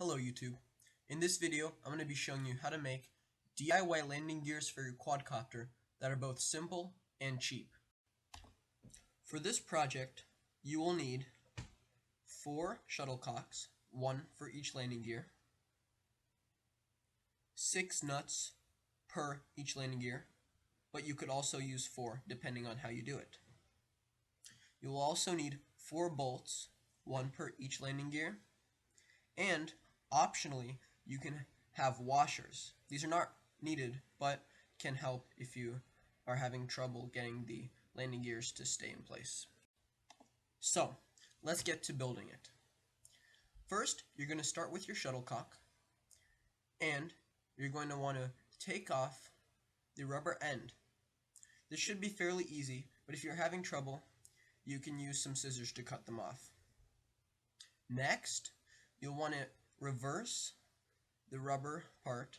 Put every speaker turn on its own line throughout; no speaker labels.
Hello YouTube. In this video, I'm going to be showing you how to make DIY landing gears for your quadcopter that are both simple and cheap. For this project, you will need 4 shuttlecocks, 1 for each landing gear, 6 nuts per each landing gear, but you could also use 4 depending on how you do it. You will also need 4 bolts, 1 per each landing gear, and optionally, you can have washers. These are not needed, but can help if you are having trouble getting the landing gears to stay in place. So, let's get to building it. First, you're going to start with your shuttlecock, and you're going to want to take off the rubber end. This should be fairly easy, but if you're having trouble, you can use some scissors to cut them off. Next, you'll want to reverse the rubber part,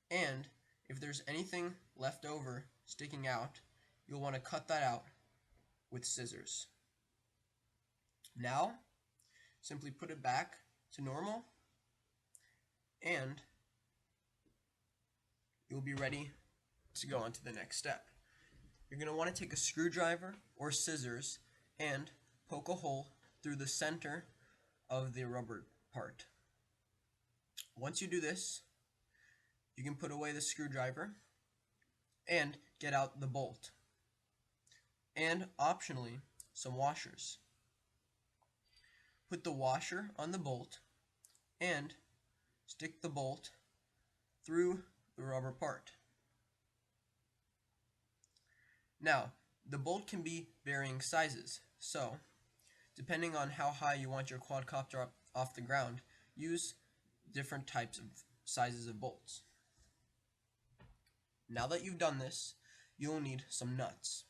and if there's anything left over sticking out, you'll want to cut that out with scissors. Now, simply put it back to normal, and you'll be ready to go on to the next step. You're going to want to take a screwdriver or scissors and poke a hole through the center of the rubber part. Once you do this, you can put away the screwdriver and get out the bolt, and optionally some washers. Put the washer on the bolt and stick the bolt through the rubber part. Now, the bolt can be varying sizes, so depending on how high you want your quadcopter up off the ground, use different types of sizes of bolts. Now that you've done this, you'll need some nuts.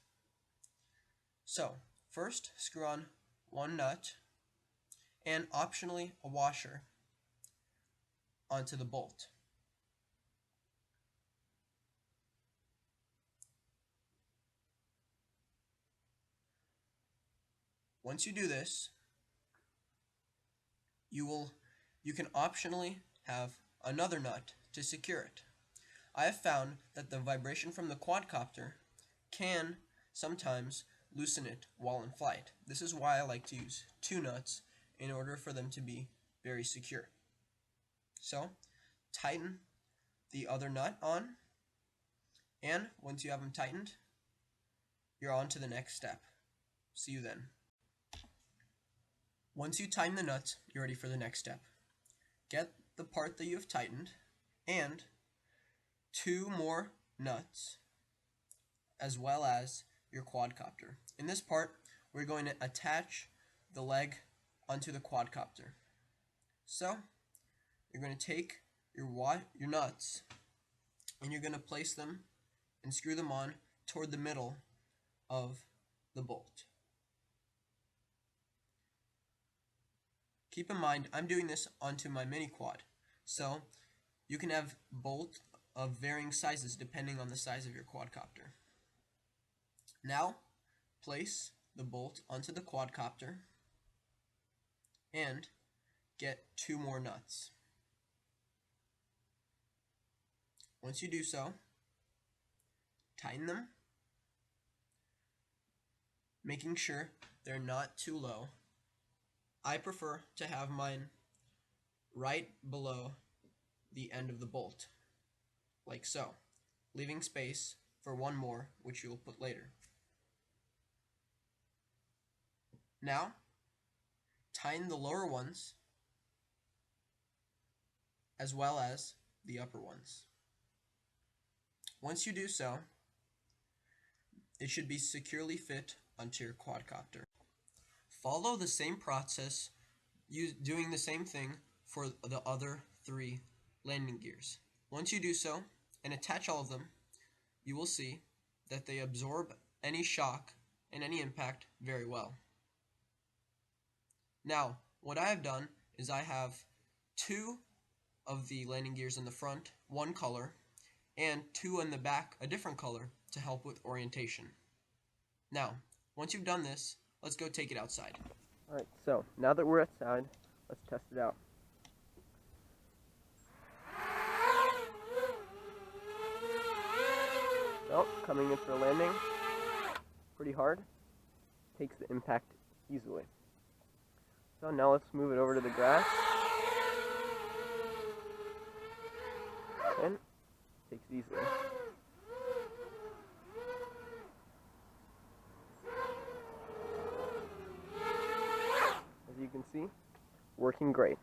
So, first screw on 1 nut and optionally a washer onto the bolt. Once you do this, you can optionally have another nut to secure it. I have found that the vibration from the quadcopter can sometimes loosen it while in flight. This is why I like to use 2 nuts in order for them to be very secure. So, tighten the other nut on, and once you have them tightened, you're on to the next step. See you then. Once you tighten the nuts, you're ready for the next step. Get the part that you have tightened and 2 more nuts, as well as your quadcopter. In this part, we're going to attach the leg onto the quadcopter. So, you're going to take your nuts and you're going to place them and screw them on toward the middle of the bolt. Keep in mind, I'm doing this onto my mini quad, so you can have bolts of varying sizes depending on the size of your quadcopter. Now, place the bolt onto the quadcopter and get 2 more nuts. Once you do so, tighten them, making sure they're not too low. I prefer to have mine right below the end of the bolt, like so, leaving space for 1 more, which you will put later. Now, tighten the lower ones as well as the upper ones. Once you do so, it should be securely fit onto your quadcopter. Follow the same process, doing the same thing for the other 3 landing gears. Once you do so, and attach all of them, you will see that they absorb any shock and any impact very well. Now, what I have done is I have 2 of the landing gears in the front, 1 color, and 2 in the back, a different color, to help with orientation. Now, once you've done this, let's go take it outside. Alright, so now that we're outside, let's test it out. Well, coming in for a landing, pretty hard, takes the impact easily. So now let's move it over to the grass. And takes it easily. As you can see, working great.